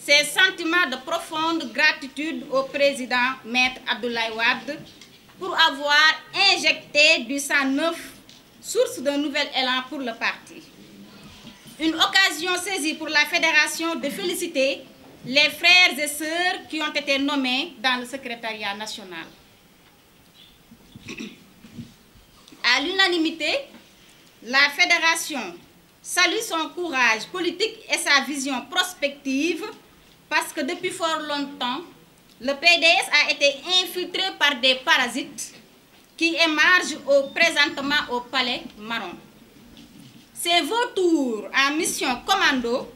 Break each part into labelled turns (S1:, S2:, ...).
S1: ses sentiments de profonde gratitude au président Maître Abdoulaye Wade pour avoir injecté du sang neuf, source d'un nouvel élan pour le parti. Une occasion saisie pour la fédération de féliciter les frères et sœurs qui ont été nommés dans le secrétariat national. À l'unanimité, la fédération salue son courage politique et sa vision prospective parce que depuis fort longtemps, le PDS a été infiltré par des parasites qui émargent présentement au Palais Marron. Ces vautours en mission commando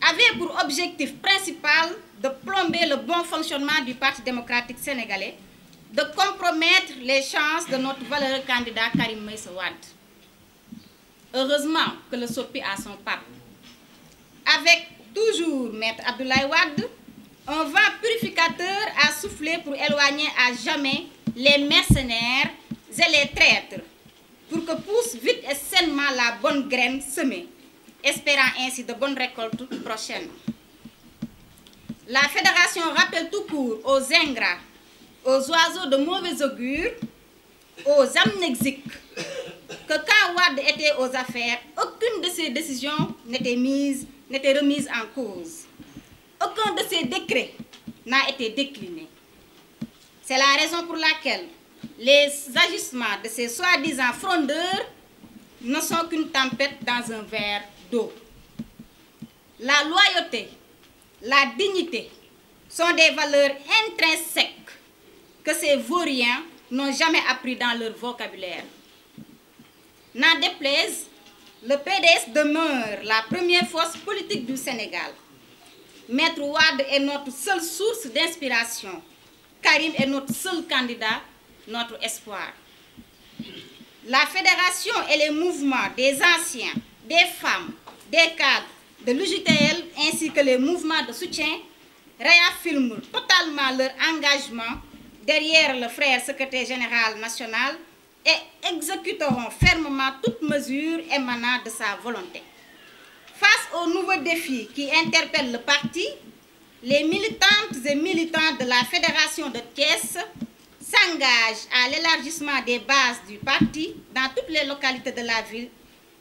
S1: avaient pour objectif principal de plomber le bon fonctionnement du Parti démocratique sénégalais, de compromettre les chances de notre valeureux candidat Karim Meïssa Wade. Heureusement que le SOPI a son pape. Avec toujours Maître Abdoulaye Wade, un vent purificateur a soufflé pour éloigner à jamais les mercenaires et les traîtres, pour que pousse vite et sainement la bonne graine semée, espérant ainsi de bonnes récoltes prochaines. La fédération rappelle tout court aux ingrats, aux oiseaux de mauvais augure, aux amnésiques, que quand Wade était aux affaires, aucune de ses décisions n'était remise en cause. Aucun de ses décrets n'a été décliné. C'est la raison pour laquelle les agissements de ces soi-disant frondeurs ne sont qu'une tempête dans un verre d'eau. La loyauté, la dignité sont des valeurs intrinsèques que ces vauriens n'ont jamais appris dans leur vocabulaire. N'en déplaise, le PDS demeure la première force politique du Sénégal. Maître Wade est notre seule source d'inspiration. Karim est notre seul candidat, notre espoir. La fédération et les mouvements des anciens, des femmes, des cadres de l'UJTL ainsi que les mouvements de soutien réaffirment totalement leur engagement derrière le frère secrétaire général national et exécuteront fermement toute mesure émanant de sa volonté. Face aux nouveaux défis qui interpellent le parti, les militantes et militants de la Fédération de Thiès s'engagent à l'élargissement des bases du parti dans toutes les localités de la ville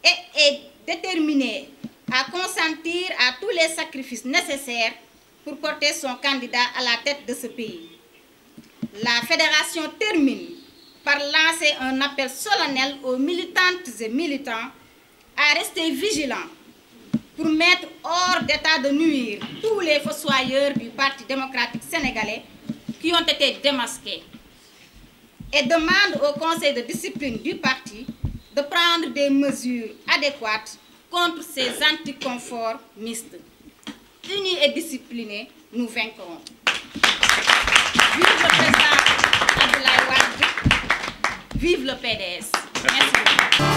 S1: et est déterminée à consentir à tous les sacrifices nécessaires pour porter son candidat à la tête de ce pays. La Fédération termine par lancer un appel solennel aux militantes et militants à rester vigilants pour mettre hors d'état de nuire tous les fossoyeurs du Parti démocratique sénégalais qui ont été démasqués, et demande au conseil de discipline du parti de prendre des mesures adéquates contre ces anticonformistes. Unis et disciplinés, nous vaincrons. Vive le président Abdoulaye Wade, vive le PDS. Merci beaucoup.